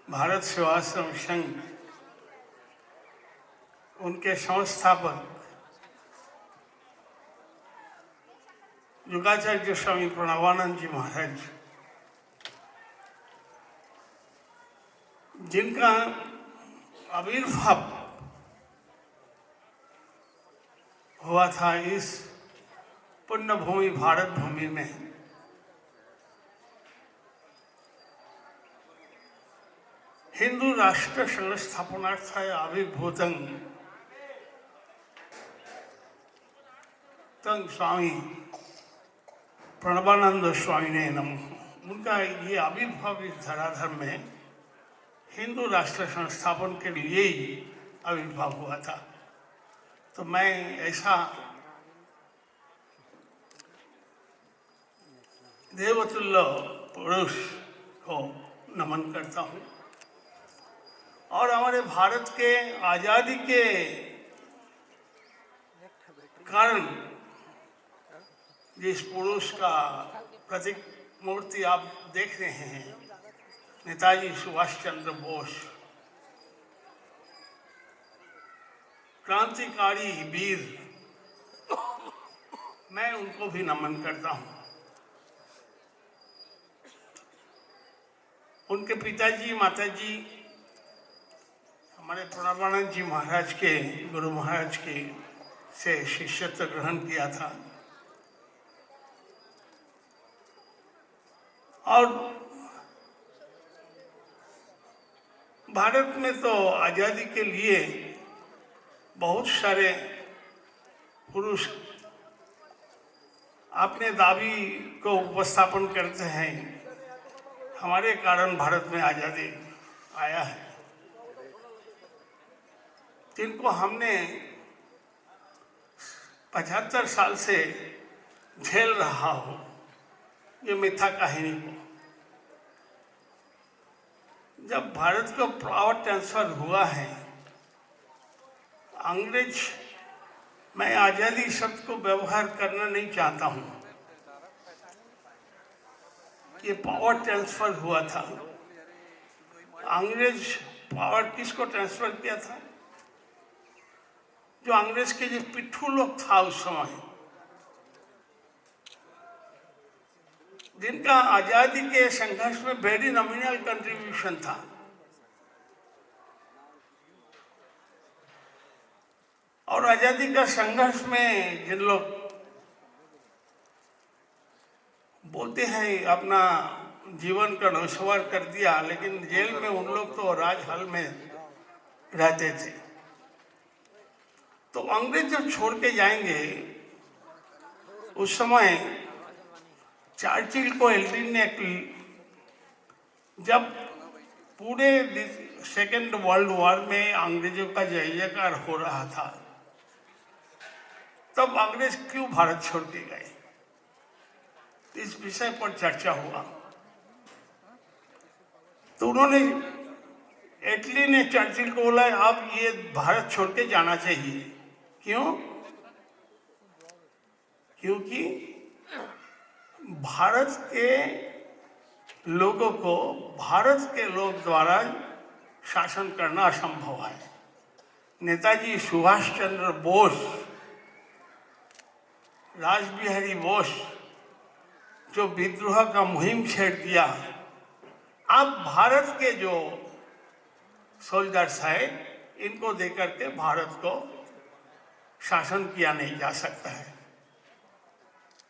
भारत सेवाश्रम संघ उनके संस्थापक युगाचार्य स्वामी प्रणवानंद जी महाराज, जिनका आविर्भाव हुआ था इस पुण्य भूमि भारत भूमि में, हिंदू राष्ट्र संस्थापनार्थाय आविर्भूतं तं स्वामी प्रणवानंद स्वामी ने नमः। उनका ये आविर्भाव इस धराधर में हिंदू राष्ट्र संस्थापन के लिए ही आविर्भाव हुआ था। तो मैं ऐसा देवतुल्य पुरुष को नमन करता हूँ। और हमारे भारत के आज़ादी के कारण जिस पुरुष का प्रतीक मूर्ति आप देख रहे हैं, नेताजी सुभाष चंद्र बोस, क्रांतिकारी वीर, मैं उनको भी नमन करता हूँ। उनके पिताजी माताजी हमारे प्रणवानंद जी महाराज के, गुरु महाराज के से शिष्यत्व ग्रहण किया था। और भारत में तो आज़ादी के लिए बहुत सारे पुरुष अपने दावी को उपस्थापन करते हैं, हमारे कारण भारत में आज़ादी आया है, जिनको हमने 75 साल से झेल रहा हूँ ये मिथ्या कहानी को। जब भारत को पावर ट्रांसफर हुआ है, अंग्रेज, मैं आज़ादी शब्द को व्यवहार करना नहीं चाहता हूँ, ये पावर ट्रांसफर हुआ था। अंग्रेज पावर किसको ट्रांसफर किया था? जो अंग्रेज के जो पिट्ठू लोग था उस समय, जिनका आज़ादी के संघर्ष में वेरी नॉमिनल कंट्रीब्यूशन था। और आज़ादी का संघर्ष में जिन लोग बोलते हैं अपना जीवन का नौशवार कर दिया, लेकिन जेल में उन लोग तो राजहल में रहते थे। तो अंग्रेज जब छोड़ के जाएंगे, उस समय चर्चिल को एल्ड्रिन ने, जब पूरे सेकेंड वर्ल्ड वॉर में अंग्रेजों का जय जयकार हो रहा था, तब अंग्रेज क्यों भारत छोड़ के गए, इस विषय पर चर्चा हुआ। तो उन्होंने, एटली ने चर्चिल को बोला अब ये भारत छोड़ के जाना चाहिए। क्यों? क्योंकि भारत के लोगों को भारत के लोग द्वारा शासन करना असंभव है। नेताजी सुभाष चंद्र बोस, रासबिहारी बोस जो विद्रोह का मुहिम छेड़ दिया, अब भारत के जो सोल्जर्स हैं, इनको देकर के भारत को शासन किया नहीं जा सकता है।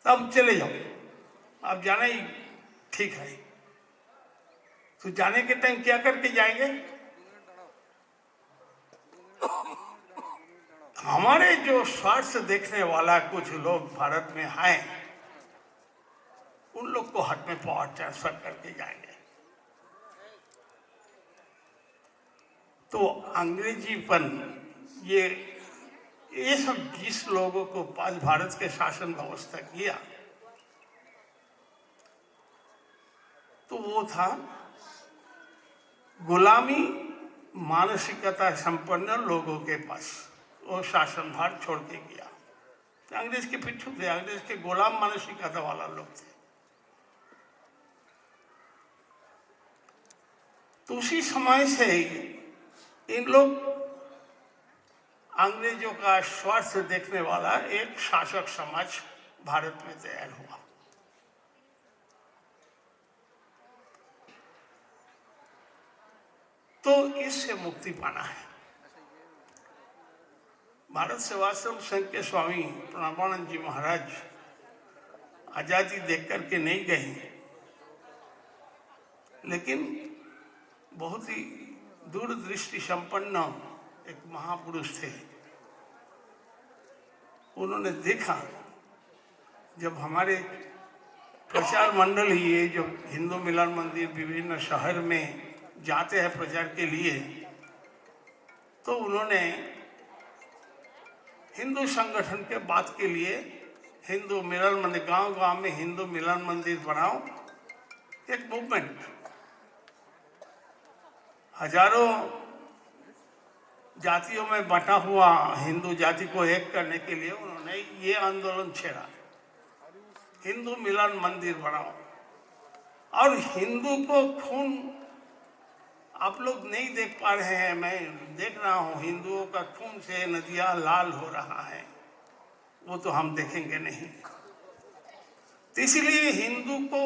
तब चले जाओ, अब जाना ही ठीक है। तो जाने के टाइम क्या करके जाएंगे? हमारे जो स्वार्थ देखने वाला कुछ लोग भारत में हैं, उन लोग को हाथ में पावर ट्रांसफर करके जाएंगे। तो अंग्रेजीपन, ये सब जिस लोगों को पास भारत के शासन व्यवस्था किया, तो वो था गुलामी मानसिकता संपन्न लोगों के पास वो शासन भार छोड़ के गया। तो अंग्रेज के पिट्ठू थे, अंग्रेज के गुलाम मानसिकता वाला लोग थे। तो उसी समय से इन लोग अंग्रेजों का स्वार्थ देखने वाला एक शासक समाज भारत में तैयार हुआ। तो इससे मुक्ति पाना है। भारत सेवाश्रम संघ के स्वामी प्रणवानंद जी महाराज आजादी देख करके नहीं गए, लेकिन बहुत ही दूरदृष्टि संपन्न एक महापुरुष थे। उन्होंने देखा जब हमारे प्रचार मंडल ही ये जो हिंदू मिलन मंदिर विभिन्न शहर में जाते हैं प्रचार के लिए, तो उन्होंने हिंदू संगठन के बात के लिए हिंदू मिलन मंदिर, गांव गांव में हिंदू मिलन मंदिर बनाओ, एक मूवमेंट, हजारों जातियों में बटा हुआ हिंदू जाति को एक करने के लिए उन्होंने ये आंदोलन छेड़ा, हिंदू मिलन मंदिर बनाओ। और हिंदू को खून आप लोग नहीं देख पा रहे हैं, मैं देख रहा हूं, हिंदुओं का खून से नदियां लाल हो रहा है, वो तो हम देखेंगे नहीं। तो इसलिए हिंदू को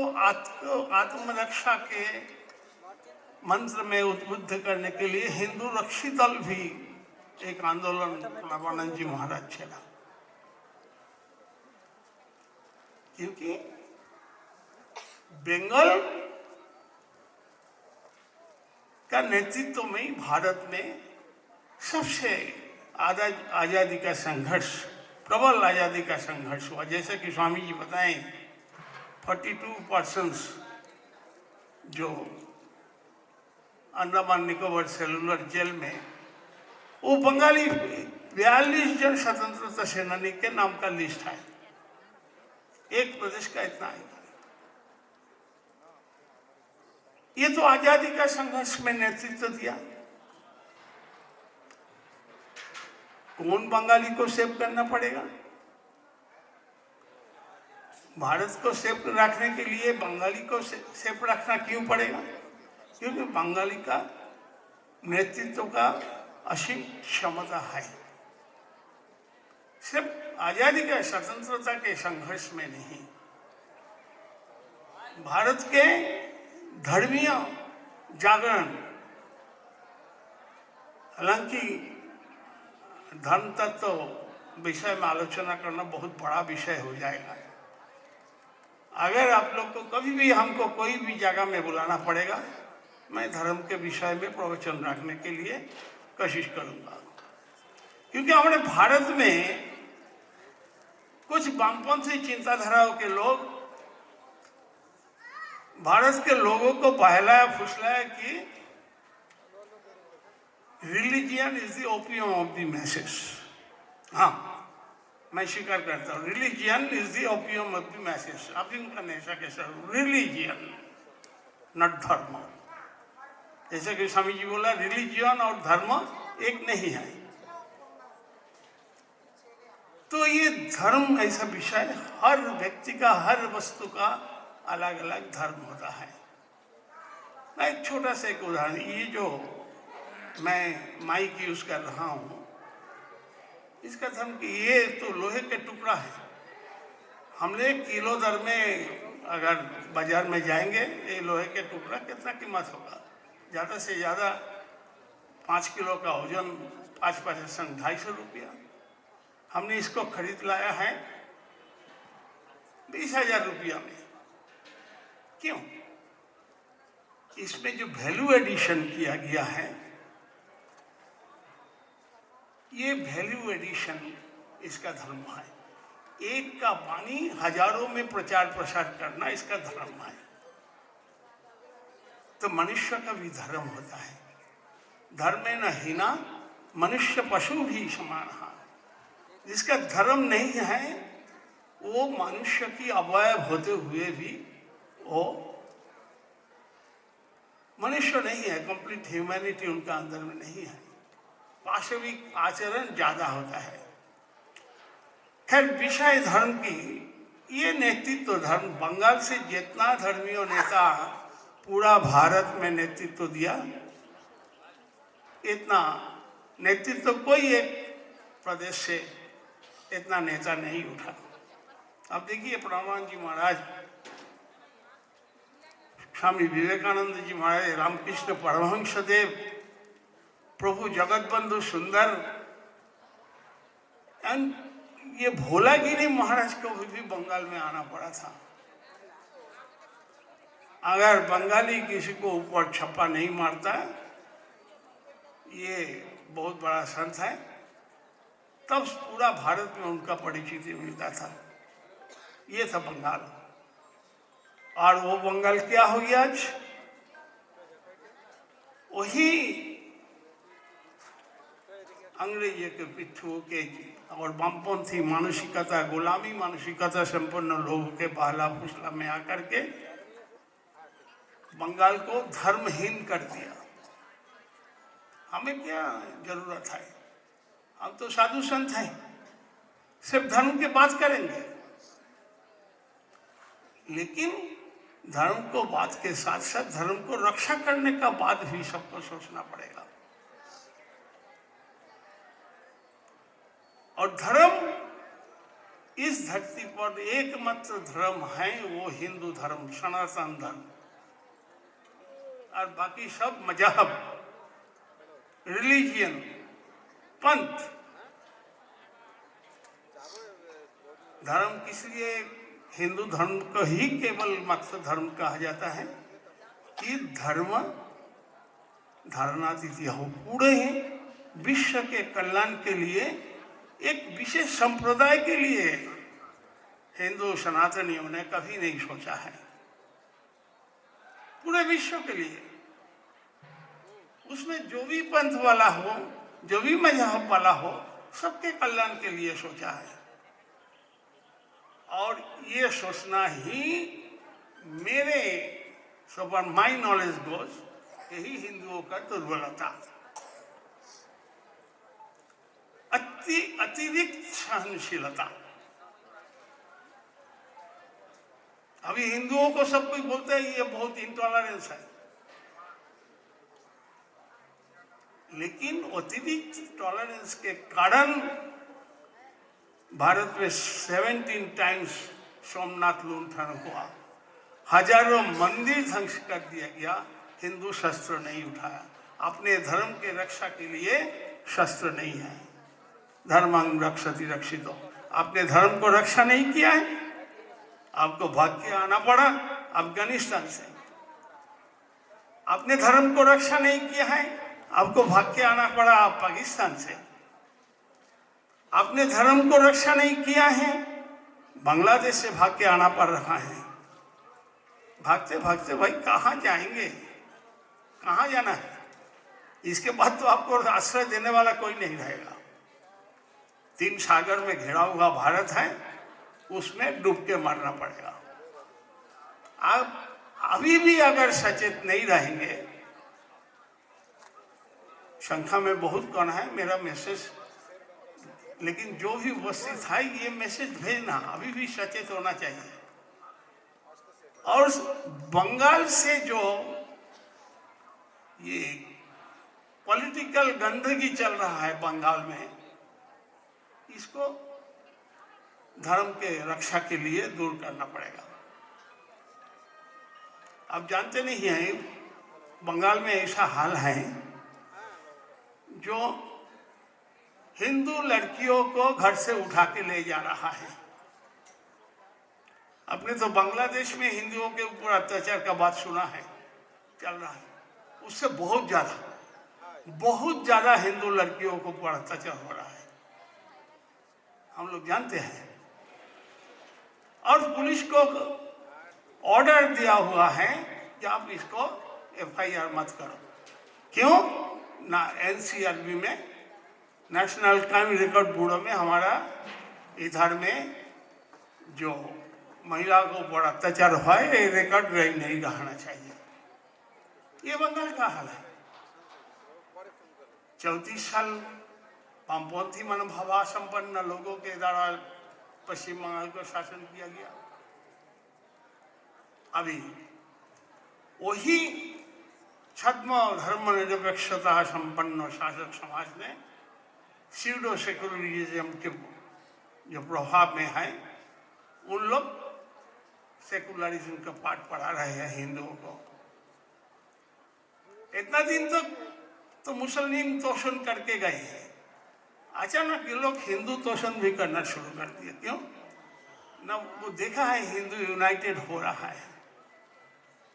आत्मरक्षा के मंत्र में उद्बुद्ध करने के लिए हिंदू रक्षी दल भी एक आंदोलन प्रणवानंद जी महाराज छेड़ा, क्योंकि बंगाल का नेतृत्व में ही भारत में सबसे आजादी का संघर्ष, प्रबल आजादी का संघर्ष हुआ। जैसे कि स्वामी जी बताएं, 42% जो अंडमान निकोबार सेलुलर जेल में, वो बंगाली 42 जन स्वतंत्रता सेनानी के नाम का लिस्ट है, एक प्रदेश का इतना है। ये तो आजादी का संघर्ष में नेतृत्व दिया। कौन बंगाली को सेव करना पड़ेगा? भारत को सेफ रखने के लिए बंगाली को सेफ रखना क्यों पड़ेगा? क्योंकि बंगाली का नेतृत्व का असीम क्षमता है। सिर्फ आजादी का स्वतंत्रता के संघर्ष में नहीं, भारत के धर्मीय जागरण, हालांकि धर्म तत्व विषय में आलोचना करना बहुत बड़ा विषय हो जाएगा। अगर आप लोग को कभी भी हमको कोई भी जगह में बुलाना पड़ेगा, मैं धर्म के विषय में प्रवचन रखने के लिए कोशिश करूंगा, क्योंकि हमारे भारत में कुछ वामपंथी चिंताधाराओं के लोग भारत के लोगों को बहलाया फुसलाया कि religion is the opium of the message. हाँ, मैं स्वीकार करता हूँ, religion is the opium of the message. अफीम का नशा कैसा? रिलीजियन, नॉट धर्म। जैसे कि स्वामी जी बोला, रिलीजियन और धर्म एक नहीं है। तो ये धर्म ऐसा विषय, हर व्यक्ति का, हर वस्तु का अलग अलग धर्म होता है। मैं एक छोटा सा एक उदाहरण, ये जो मैं माइक यूज कर रहा हूँ, इसका धर्म कि ये तो लोहे के टुकड़ा है। हमने किलो दर में अगर बाजार में जाएंगे, ये लोहे के टुकड़ा कितना कीमत होगा? ज़्यादा से ज़्यादा 5 किलो का वजन, 5% 250 रुपया। हमने इसको खरीद लाया है 20,000 रुपया में। क्यों? इसमें जो वैल्यू एडिशन किया गया है, ये वैल्यू एडिशन इसका धर्म है। एक का वाणी हजारों में प्रचार प्रसार करना इसका धर्म है। तो मनुष्य का भी धर्म होता है। धर्म न हीना मनुष्य पशु भी समान है। जिसका धर्म नहीं है वो मनुष्य की अवयव होते हुए भी वो मनुष्य नहीं है। कंप्लीट ह्यूमैनिटी उनका अंदर में नहीं है। पाशविक आचरण ज्यादा होता है। खैर, विषय धर्म की, ये नेतृत्व धर्म, बंगाल से जितना धर्मीय नेता पूरा भारत में नेतृत्व दिया। इतना नेतृत्व कोई एक प्रदेश से इतना नेता नहीं उठा। अब देखिए परमानंद जी महाराज, स्वामी विवेकानंद जी महाराज, रामकृष्ण परमहंस देव, प्रभु जगत बंधु सुंदर, ये भोलागिरी महाराज को भी बंगाल में आना पड़ा था। अगर बंगाली किसी को ऊपर छप्पा नहीं मारता, ये बहुत बड़ा संत है, तब पूरा भारत में उनका परिचित मिलता था। ये था बंगाल। और वो बंगाल क्या हो गया आज? वही अंग्रेजों के पिट्ठू के और वामपंथी मानसिकता, गुलामी मानसिकता संपन्न लोगों के बहला फुसला में आकर के बंगाल को धर्महीन कर दिया। हमें क्या जरूरत है? हम तो साधु संत हैं, सिर्फ धर्म की बात करेंगे। लेकिन धर्म को बात के साथ साथ धर्म को रक्षा करने का बात भी सबको सोचना पड़ेगा। और धर्म इस धरती पर एकमात्र धर्म है, वो हिंदू धर्म, सनातन धर्म। और बाकी सब मजहब, रिलीजियन, पंथ। धर्म किस लिए हिंदू धर्म को ही केवल मात्र धर्म कहा जाता है कि धर्म धारणातीत हो, पूरे विश्व के कल्याण के लिए, एक विशेष संप्रदाय के लिए हिंदू सनातनियों ने कभी नहीं सोचा है। पूरे विश्व के लिए, उसमें जो भी पंथ वाला हो, जो भी मजहब वाला हो, सबके कल्याण के लिए सोचा है। और ये सोचना ही मेरे so far my knowledge goes, यही हिंदुओं का दुर्बलता, अतिरिक्त सहनशीलता। अभी हिंदुओं को सब कोई बोलते हैं ये बहुत इंटॉलरेंस है, लेकिन अतिरिक्त टॉलरेंस के कारण भारत में 17 टाइम्स सोमनाथ लूंठन हुआ, हजारों मंदिर ध्वंस कर दिया गया। हिंदू शस्त्र नहीं उठाया, अपने धर्म के रक्षा के लिए शस्त्र नहीं है। धर्मं रक्षति रक्षितो, आपने धर्म को रक्षा नहीं किया है, आपको भाग के आना पड़ा अफगानिस्तान से। आपने धर्म को रक्षा नहीं किया है, आपको भाग के आना पड़ा पाकिस्तान से। आपने धर्म को रक्षा नहीं किया है, बांग्लादेश से भाग के आना पड़ रहा है। भागते भागते भाई कहाँ जाएंगे, कहाँ जाना है? इसके बाद तो आपको आश्रय देने वाला कोई नहीं रहेगा। 3 सागर में घिरा हुआ भारत है, उसमें डूब के मरना पड़ेगा। आप अभी भी अगर सचेत नहीं रहेंगे, संख्या में बहुत कौन है, मेरा मैसेज, लेकिन जो भी उपस्थित है ये मैसेज भेजना, अभी भी सचेत होना चाहिए। और बंगाल से जो ये पॉलिटिकल गंदगी चल रहा है बंगाल में, इसको धर्म के रक्षा के लिए दूर करना पड़ेगा। आप जानते नहीं हैं, बंगाल में ऐसा हाल है जो हिंदू लड़कियों को घर से उठा के ले जा रहा है। आपने तो बांग्लादेश में हिंदुओं के ऊपर अत्याचार का बात सुना है, चल रहा है। उससे बहुत ज्यादा हिंदू लड़कियों को ऊपर अत्याचार हो रहा है, हम लोग जानते हैं। और पुलिस को ऑर्डर दिया हुआ है कि आप इसको FIR मत करो। क्यों ना? NCRB में, नेशनल क्राइम रिकॉर्ड ब्यूरो में, हमारा इधर में जो महिला को बड़ा अत्याचार हुआ है, ये रिकॉर्ड नहीं रहना चाहिए। ये बंगाल का हाल है। 34 साल वामपंथी मनोभाव संपन्न लोगों के द्वारा पश्चिम बंगाल को शासन किया गया। अभी वही छद्म और धर्मनिरपेक्षता संपन्न शासक समाज ने सीडो सेकुलरिज्म के जो प्रभाव में है, उन लोग सेकुलरिज्म का पाठ पढ़ा रहे हैं हिंदुओं को। इतना दिन तक तो मुसलिम तोषण करके गए हैं, अचानक ये लोग हिंदू तोषण भी करना शुरू कर दिए। क्यों ना? वो देखा है हिंदू यूनाइटेड हो रहा है।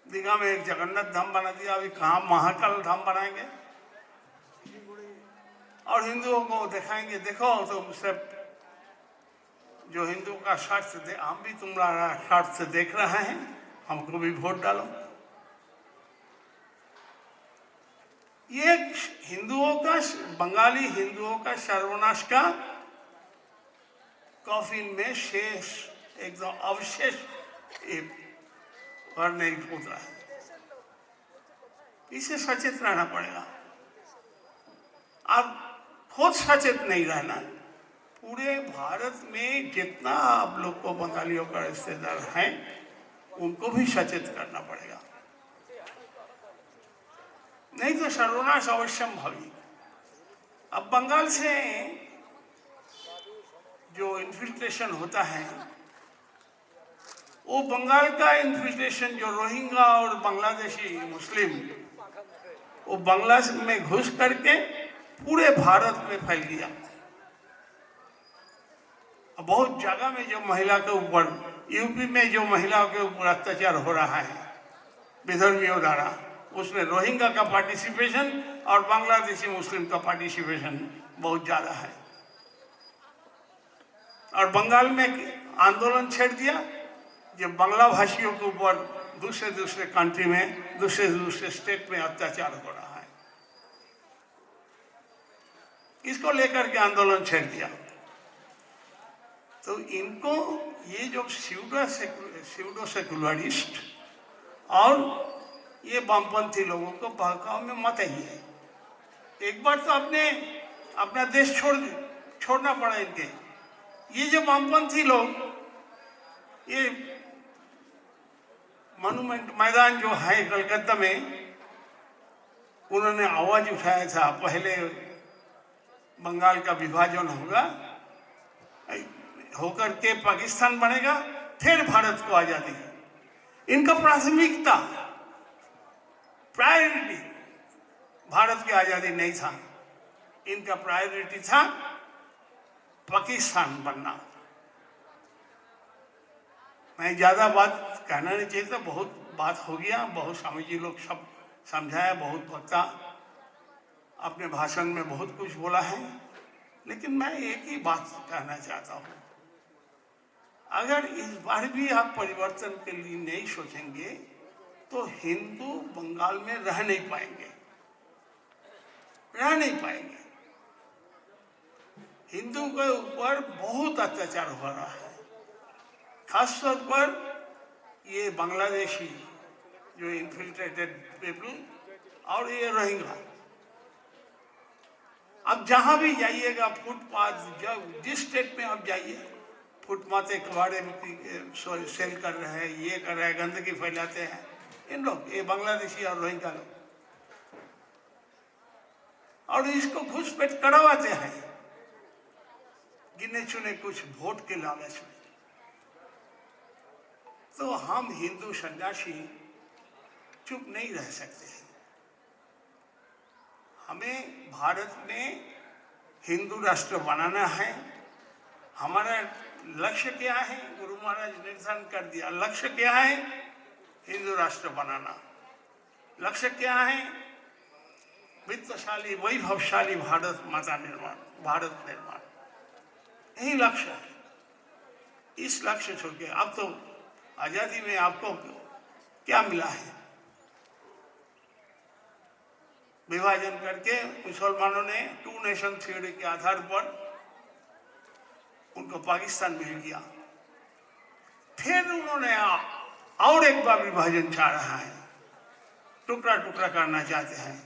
दीघा में एक जगन्नाथ धाम बना दिया, अभी कहाँ महाकाल धाम बनाएंगे और हिंदुओं को दिखाएंगे देखो तुम सब जो हिंदू का स्वार्थ हम भी तुम्हारा स्वार्थ से देख रहे हैं, हमको भी वोट डालो। ये हिंदुओं का, बंगाली हिंदुओं का सर्वनाश का कॉफिन में शेष एकदम अवशेष और नहीं उतरा है। इसे सचेत रहना पड़ेगा। आप खुद सचेत नहीं रहना, पूरे भारत में जितना आप लोग को बंगालियों का रिश्तेदार हैं उनको भी सचेत करना पड़ेगा, नहीं तो सर्वनाश अवश्यम भवी। अब बंगाल से जो इन्फिल्ट्रेशन होता है, वो बंगाल का इन्फिल्ट्रेशन जो रोहिंग्या और बांग्लादेशी मुस्लिम वो बांग्लादेश में घुस करके पूरे भारत में फैल गया। बहुत जगह में जो महिला के ऊपर, यूपी में जो महिलाओं के ऊपर अत्याचार हो रहा है विधर्मियों द्वारा, उसमें रोहिंग्या का पार्टिसिपेशन और बांग्लादेशी मुस्लिम का पार्टिसिपेशन बहुत ज्यादा है। और बंगाल में आंदोलन छेड़ दिया जब बांग्ला भाषियों के ऊपर दूसरे कंट्री में, दूसरे स्टेट में अत्याचार हो रहा है, इसको लेकर के आंदोलन छेड़ दिया। तो इनको ये जो स्यूडो सेकुलरिस्ट और ये वामपंथी लोगों को बहकाव में मत ही है। एक बार तो अपना देश छोड़ना पड़ा इनके। ये जो वामपंथी लोग, ये मॉन्यूमेंट मैदान जो है कलकत्ता में, उन्होंने आवाज उठाया था पहले बंगाल का विभाजन होकर के पाकिस्तान बनेगा, फिर भारत को आजादी। इनका प्राथमिकता, प्रायोरिटी भारत की आजादी नहीं था, इनका प्रायोरिटी था पाकिस्तान बनना। मैं ज्यादा बात कहना नहीं चाहिए था, बहुत बात हो गया, बहुत स्वामी जी लोग सब समझाया, बहुत वक्ता अपने भाषण में बहुत कुछ बोला है, लेकिन मैं एक ही बात कहना चाहता हूँ। अगर इस बार भी आप परिवर्तन के लिए नहीं सोचेंगे तो हिंदू बंगाल में रह नहीं पाएंगे। हिंदू के ऊपर बहुत अत्याचार हो रहा है, खासतौर पर ये बांग्लादेशी जो इन्फिल्ट्रेटेड पीपल और ये रोहिंग्या। अब जहां भी जाइएगा फुटपाथ, जिस स्टेट में आप जाइए, फुटपाथ कबाड़े में सेल कर रहे हैं, ये कर रहे हैं, गंदगी फैलाते हैं इन लोग, ये बांग्लादेशी और रोहिंग्या लोग, और इसको घुसपैठ करवाते हैं गिने चुने कुछ वोट के लालच में। तो हम हिंदू सन्यासी चुप नहीं रह सकते हैं। हमें भारत में हिंदू राष्ट्र बनाना है। हमारा लक्ष्य क्या है? गुरु महाराज ने निर्धारण कर दिया। लक्ष्य क्या है? हिंदू राष्ट्र बनाना। लक्ष्य क्या है? वित्तशाली वैभवशाली भारत माता निर्माण, भारत निर्माण, यही लक्ष्य है। इस लक्ष्य छोड़ के, अब तो आजादी में आपको क्या मिला है? विभाजन करके मुसलमानों ने टू नेशन थ्योरी के आधार पर उनको पाकिस्तान मिल गया। फिर उन्होंने और एक बार विभाजन चाह रहा है, टुकड़ा टुकड़ा करना चाहते हैं।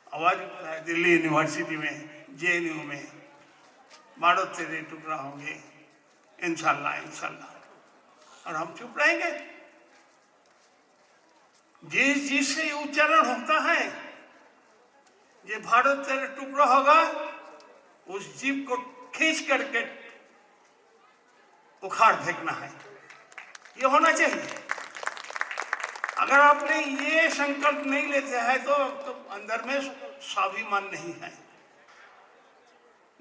आवाज उठता है दिल्ली यूनिवर्सिटी में, जेएनयू में, भारत तेरे टुकड़ा होंगे इंशाल्लाह इंशाल्लाह। और हम चुप रहेंगे? जिस चीज से उच्चारण होता है ये भारत तेरा टुकड़ा होगा, उस जीव को खींच करके उखाड़ फेंकना है, ये होना चाहिए। अगर आपने ये संकल्प नहीं लेते हैं तो अंदर में स्वाभिमान नहीं है,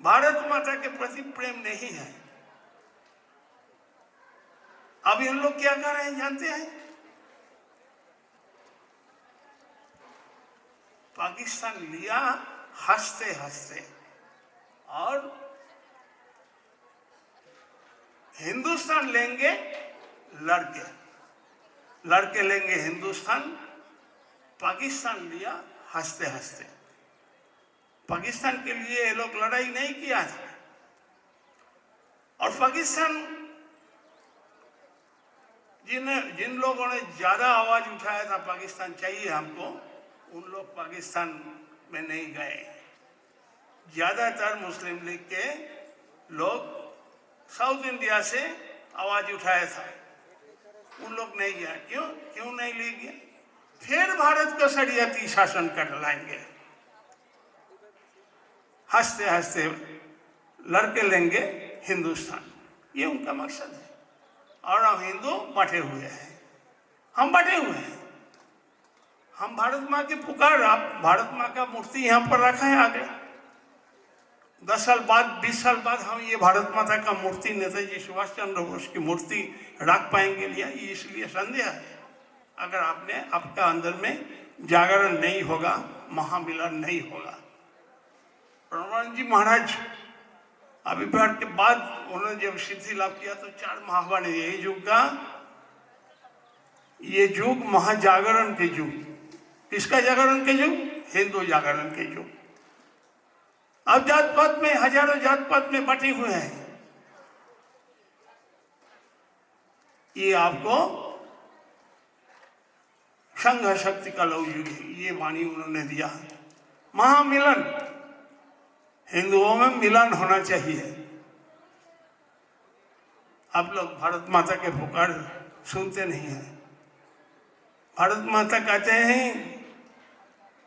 भारत माता के प्रति प्रेम नहीं है। अब इन लोग क्या कर रहे हैं जानते हैं? पाकिस्तान लिया हंसते हंसते और हिंदुस्तान लेंगे लड़के, लड़के लेंगे हिंदुस्तान। पाकिस्तान लिया हंसते हंसते। पाकिस्तान के लिए ये लोग लड़ाई नहीं किया था, और पाकिस्तान जिन लोगों ने ज्यादा आवाज उठाया था पाकिस्तान चाहिए हमको, उन लोग पाकिस्तान में नहीं गए। ज्यादातर मुस्लिम लीग के लोग साउथ इंडिया से आवाज उठाया था, उन लोग नहीं गया। क्यों नहीं ले गया? फिर भारत को शरीयती शासन कर लाएंगे, हंसते हंसते लड़के लेंगे हिंदुस्तान, ये उनका मकसद है। और हम हिंदू बटे हुए हैं, हम बटे हुए हैं। हम भारत माँ की पुकार, आप भारत माँ का मूर्ति यहाँ पर रखा है, आगे 10 साल बाद 20 साल बाद हम ये भारत माता का मूर्ति नेताजी सुभाष चंद्र बोस की मूर्ति रख पाएंगे लिया, ये इसलिए संदेह है। अगर आपका अंदर में जागरण नहीं होगा, महामिलन नहीं होगा। प्रणवानंद जी महाराज आविर्भाव के बाद उन्होंने जब सिद्धि लाभ किया तो 4 महावाणी, यही युग का, ये युग महाजागरण के युग। किसका जागरण के युग? हिंदू जागरण के युग। अब जात पात में, हजारों जात पात में बटे हुए हैं। ये आपको संघ शक्ति का लौ युग है, ये वाणी उन्होंने दिया। महामिलन, हिंदुओं में मिलन होना चाहिए। आप लोग भारत माता के पुकार सुनते नहीं हैं। भारत माता कहते हैं,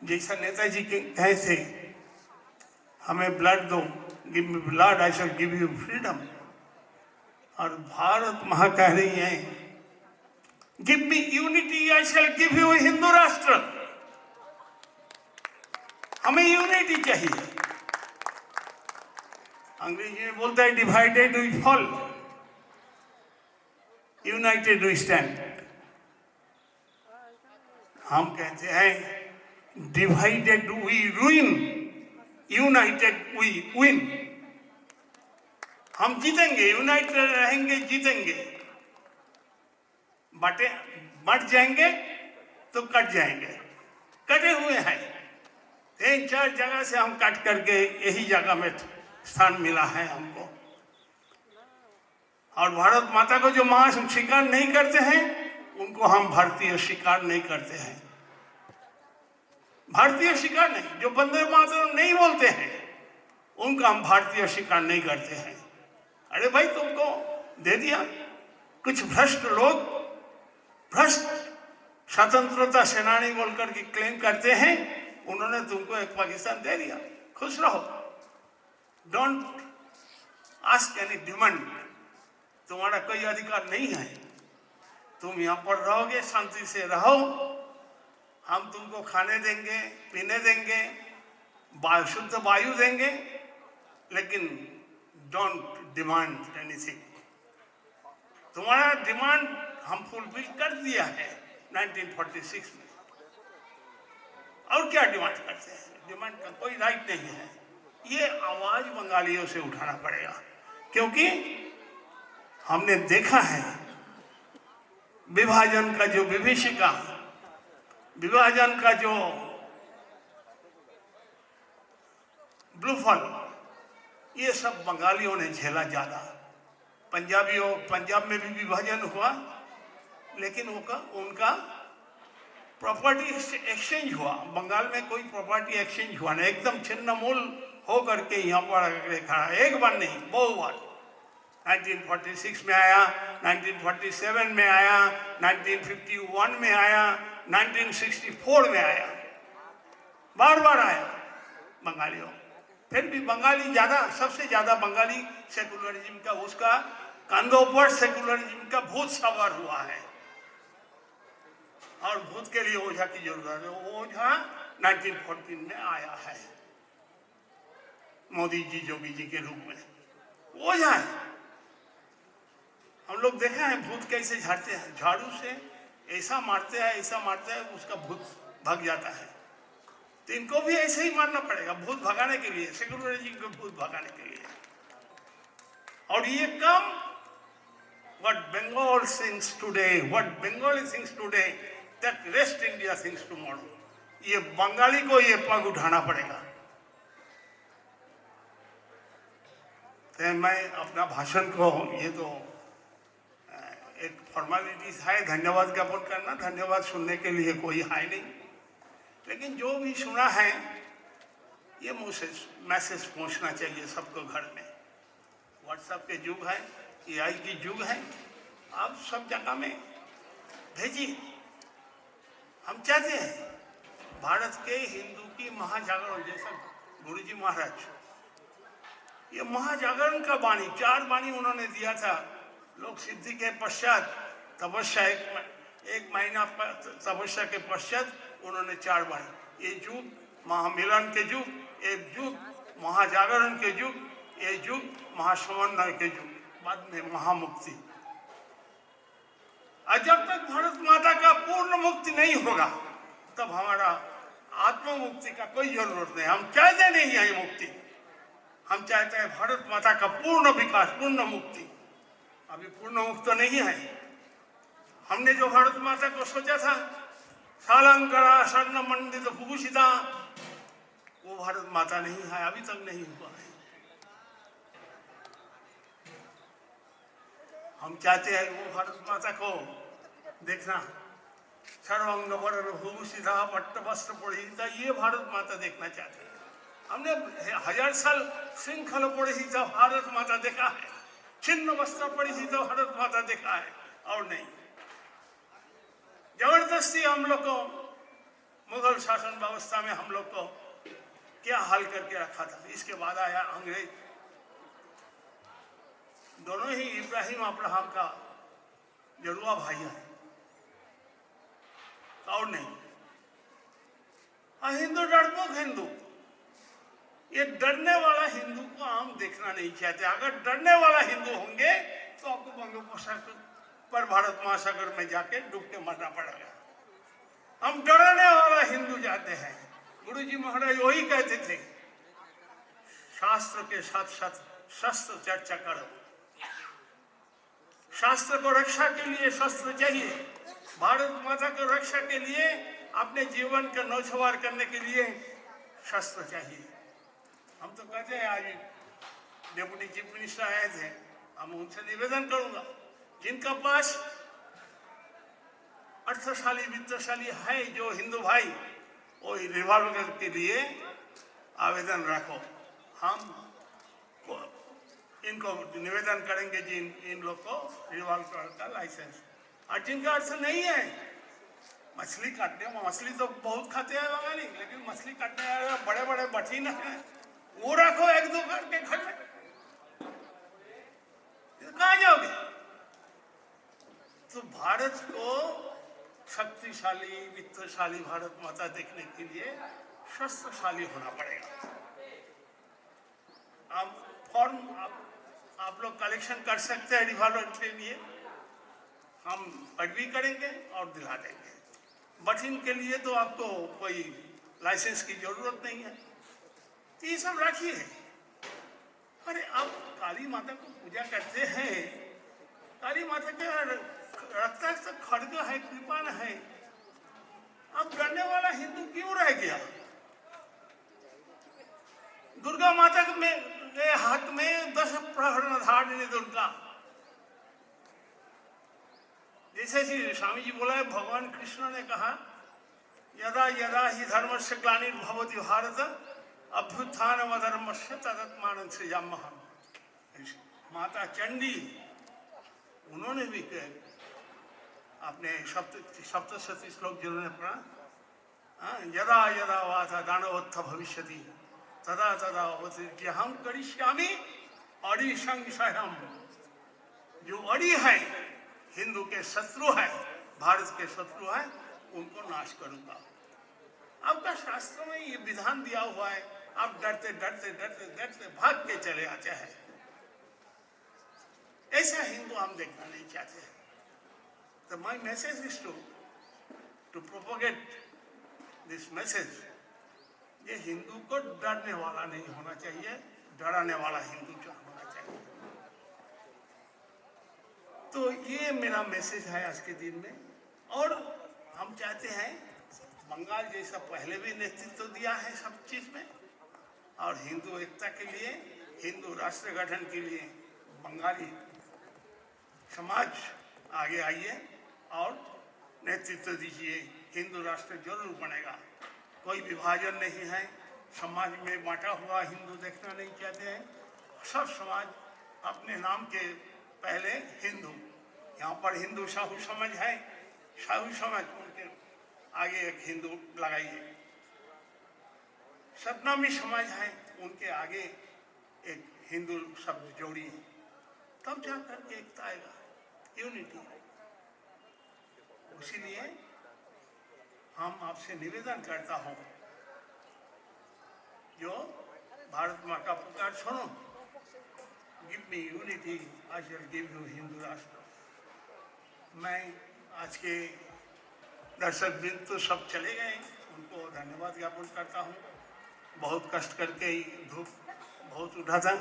जैसा नेताजी कहे थे, हमें ब्लड दो, give me blood I shall give you freedom. और भारत माँ कह रही है, give me unity I shall give you Hindu Rashtra. हमें यूनिटी चाहिए। अंग्रेजी में बोलता है, divided we fall, united we stand. हम कहते हैं, divided we ruin, united we win. हम जीतेंगे, यूनाइटेड रहेंगे, जीतेंगे। बट जाएंगे तो कट जाएंगे, कटे हुए हैं। 3-4 जगह से हम कट करके यही जगह में स्थान मिला है हमको। और भारत माता को जो मां स्वीकार नहीं करते हैं, उनको हम भारतीय स्वीकार नहीं करते हैं। भारतीय स्वीकार नहीं, जो वंदे मातरम नहीं बोलते हैं, उनका हम भारतीय स्वीकार नहीं करते हैं। अरे भाई, तुमको दे दिया। कुछ भ्रष्ट लोग, भ्रष्ट स्वतंत्रता सेनानी बोलकर के क्लेम करते हैं, उन्होंने तुमको एक पाकिस्तान दे दिया, खुश रहो। डोंट आस्क एनी डिमांड, तुम्हारा कोई अधिकार नहीं है। तुम यहाँ पर रहोगे, शांति से रहो, हम तुमको खाने देंगे, पीने देंगे, शुद्ध वायु देंगे, लेकिन डोंट डिमांड एनीथिंग। तुम्हारा डिमांड हम फुलफिल कर दिया है 1946 में। और क्या डिमांड करते हैं? डिमांड का कोई राइट नहीं है। ये आवाज बंगालियों से उठाना पड़ेगा, क्योंकि हमने देखा है विभाजन का जो विभीषिका, विभाजन का जो ब्लूफल, ये सब बंगालियों ने झेला ज्यादा। पंजाब में भी विभाजन हुआ, लेकिन उनका प्रॉपर्टी एक्सचेंज हुआ। बंगाल में कोई प्रॉपर्टी एक्सचेंज हुआ नहीं, एकदम छिन्न मूल हो करके यहाँ पर खड़ा, एक बार नहीं, बहुत बार। 1946 में आया, 1947 में आया, 1951 में आया, 1964 में आया, बार बार आया बंगालियों। फिर भी बंगाली ज्यादा, सबसे ज्यादा बंगाली सेकुलरिज्म का, उसका कंधों पर सेकुलरिज्म का भूत सवार हुआ है, और भूत के लिए ओझा की जरूरत है। वो ओझा 1914 में आया है, मोदी जी योगी जी के रूप में ओझा है। हम लोग देखा है भूत कैसे झाड़ते हैं, झाड़ू से ऐसा मारते हैं, ऐसा मारते हैं, उसका भूत भाग जाता है। तो इनको भी ऐसे ही मारना पड़ेगा भूत भगाने के लिए, सेकुलरिज्म को भूत भगाने के लिए। और ये काम what Bengal sings today, what Bengali sings today, that rest India sings tomorrow. ये बंगाली को ये पग उठाना पड़ेगा। तो मैं अपना भाषण को, ये तो एक फॉर्मेलिटीज है, धन्यवाद ज्ञापन करना, धन्यवाद सुनने के लिए कोई है नहीं, लेकिन जो भी सुना है ये मैसेज पहुंचना चाहिए सबको घर में। व्हाट्सएप के युग है, AI की युग है, आप सब जगह में भेजिए। हम चाहते हैं भारत के हिंदू की महाजागरण, जैसा गुरुजी महाराज, ये महाजागरण का वाणी, 4 वाणी उन्होंने दिया था। लोक सिद्धि के पश्चात तपस्या, एक महीना तपस्या के पश्चात उन्होंने 4 वाणी, ये युग महामिलन के युग, एक युग महाजागरण के युग, ये युग महासमन्वय के युग, बाद में महामुक्ति। और जब तक भारत माता का पूर्ण मुक्ति नहीं होगा तब हमारा आत्म मुक्ति का कोई जरूरत नहीं। हम चाहते नहीं है मुक्ति, हम चाहते हैं भारत माता का पूर्ण विकास, पूर्ण मुक्ति। अभी पूर्ण मुक्त तो नहीं है। हमने जो भारत माता को सोचा था शालंकरा स्वर्ण मंडित भूषिता, वो भारत माता नहीं है, अभी तक नहीं हुआ है। हम चाहते हैं वो भारत माता को देखना, सर्वांग भूषिता पट्ट वस्त्र परिहिता, ये भारत माता देखना चाहते हैं। हमने 1000 साल श्रृंखल परिहिता भारत माता देखा है, छिन्न वस्त्र परिहिता भारत माता देखा है, और नहीं। जबरदस्ती हम लोग को मुगल शासन व्यवस्था में हम लोग को क्या हाल करके रखा था। इसके बाद आया अंग्रेज, दोनों ही इब्राहिम अब्राहम का जुड़वा भाई है, और नहीं। हिंदू डरपोक हिंदू, ये डरने वाला हिंदू को हम देखना नहीं चाहते। अगर डरने वाला हिंदू होंगे तो आपको बंगोपसागर पर भारत महासागर में जाके डूब के मरना पड़ेगा। हम डरने वाला हिंदू जाते हैं। गुरुजी महाराज वही कहते थे, शास्त्र के साथ साथ शस्त्र चर्चा करो। शास्त्र को रक्षा के लिए शस्त्र चाहिए, भारत माता को रक्षा के लिए, अपने जीवन का नौछवार करने के लिए शस्त्र चाहिए। हम तो कहते हैं, आज डेप्यूटी चीफ मिनिस्टर आए थे, हम उनसे निवेदन करूंगा, जिनका पास अर्थशाली वित्तशाली है जो हिंदू भाई, वो रिवॉल्वर के लिए आवेदन रखो। हम इनको निवेदन करेंगे जी इन लोग को रिवॉल्वर का लाइसेंस। और जिनका अर्थ नहीं है, मछली काटने, मछली तो बहुत खाते हैं बंगाली, लेकिन मछली काटने वाले बड़े बड़े बठीन है, वो रखो 1-2 करके घर में, कहाँ जाओगे? तो भारत को शक्तिशाली वित्तशाली भारत माता देखने के लिए शस्त्रशाली होना पड़ेगा। अब फॉर्म आप लोग कलेक्शन कर सकते हैं रिवॉल्वर के लिए, हम पटवी करेंगे और दिला देंगे। बठिन के लिए तो आपको कोई लाइसेंस की जरूरत नहीं है, तो ये सब रखिए। अरे आप काली माता को पूजा करते हैं, काली माता के रक्त से खड्ग है, कृपाण है, अब डरने वाला हिंदू क्यों रह गया? दुर्गा माता के हाथ में 10 प्रहरण धारणी दुर्गा, जैसे कि स्वामी जी बोला है, भगवान कृष्ण ने कहा, यदा यदा ही धर्म से ग्लानिर्भवति भारत अभ्युत्थान अधर्मस्य तदात्मानं सृजाम्यहम्। माता चंडी, उन्होंने भी आपने सप्तशती श्लोक जिन्होंने पढ़ा, यदा यदा वाचा दानवोत्थ भविष्यति तदा तदा हम करिष्यामि अड़ी संशयम। जो अड़ी है, हिंदू के शत्रु है, भारत के शत्रु है, उनको नाश करूंगा। आपका शास्त्रों में ये विधान दिया हुआ है, आप डरते डरते डरते डरते भाग के चले आते हैं। ऐसा हिंदू हम देखना नहीं चाहते। तो my message is to propagate this message. ये हिंदू को डरने वाला नहीं होना चाहिए, डराने वाला हिंदू जो होना चाहिए। तो ये मेरा मैसेज है आज के दिन में। और हम चाहते हैं बंगाल जैसा पहले भी नेतृत्व दिया है सब चीज में, और हिंदू एकता के लिए, हिंदू राष्ट्र गठन के लिए बंगाली समाज आगे आइए और नेतृत्व दीजिए। हिंदू राष्ट्र जरूर बनेगा। कोई विभाजन नहीं है, समाज में बांटा हुआ हिंदू देखना नहीं चाहते हैं। सब समाज अपने नाम के पहले हिंदू, यहाँ पर हिंदू साहू समाज है, साहू समाज उनके आगे एक हिंदू लगाइए। सतनामी समाज है, उनके आगे एक हिंदू शब्द जोड़िए, तब जाकर के एकता आएगा, यूनिटी। इसीलिए हम आपसे निवेदन करता हूं, जो भारत माँ का पुकार सुनो, give me unity, I shall give you Hindu राष्ट्र। मैं आज के दर्शक वृंद तो सब चले गए, उनको धन्यवाद ज्ञापन करता हूँ। बहुत कष्ट करके ही धूप बहुत उठा था,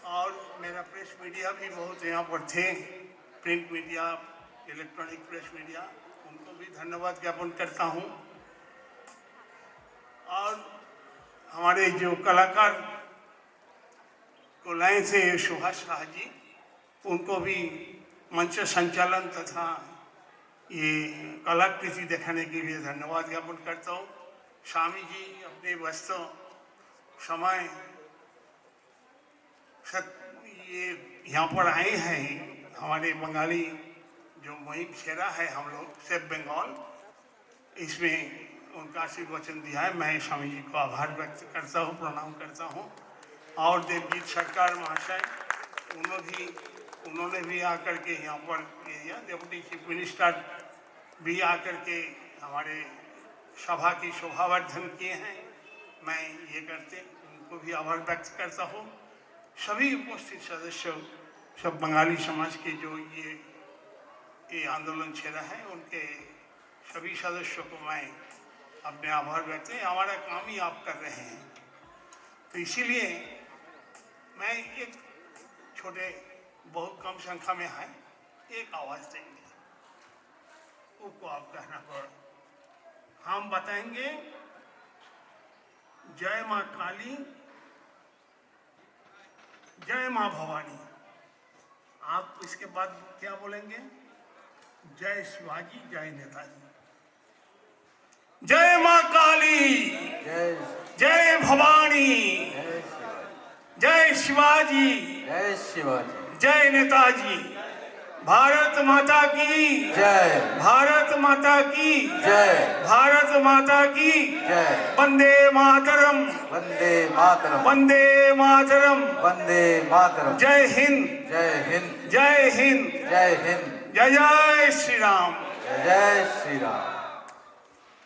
और मेरा प्रेस मीडिया भी बहुत यहाँ पर थे, print media, electronic press media, उनको भी धन्यवाद ज्ञापन करता हूँ। और हमारे जो कलाकार को लाए थे सुभाष शाह जी, उनको भी मंच संचालन तथा ये कलाकृति दिखाने के लिए धन्यवाद ज्ञापन करता हूँ। स्वामी जी अपने व्यस्त समय ये यहाँ पर आए हैं। हमारे बंगाली जो मुहिम छेड़ा है हम लोग सेफ बंगाल, इसमें उनका आशीर्वचन दिया है। मैं स्वामी जी को आभार व्यक्त करता हूँ, प्रणाम करता हूँ। और देवजीत सरकार महाशय, उन्होंने भी आकर के यहाँ पर डिप्टी चीफ मिनिस्टर भी आकर के हमारे सभा की शोभावर्धन किए हैं। मैं ये करते उनको भी आभार व्यक्त करता हूँ। सभी उपस्थित सदस्यों, सब बंगाली समाज के जो ये आंदोलन छेड़ा है, उनके सभी सदस्यों को मैं अपने आभार व्यक्त है। हमारा काम ही आप कर रहे हैं, तो इसीलिए मैं एक छोटे, बहुत कम संख्या में है, एक आवाज देंगे, उसको आप कहना पड़ा। हम बताएंगे जय माँ काली, जय माँ भवानी। आप इसके बाद क्या बोलेंगे? जय शिवाजी, जय नेताजी। जय माँ काली, जय भवानी, जय शिवाजी, जय शिवाजी, जय नेताजी। भारत माता की जय, भारत माता की जय, भारत माता की जय। वंदे मातरम, वंदे मातरम, वंदे मातरम, वंदे मातरम। जय हिंद, जय हिंद, जय हिंद, जय हिंद, जय जय श्री राम। जय श्री राम।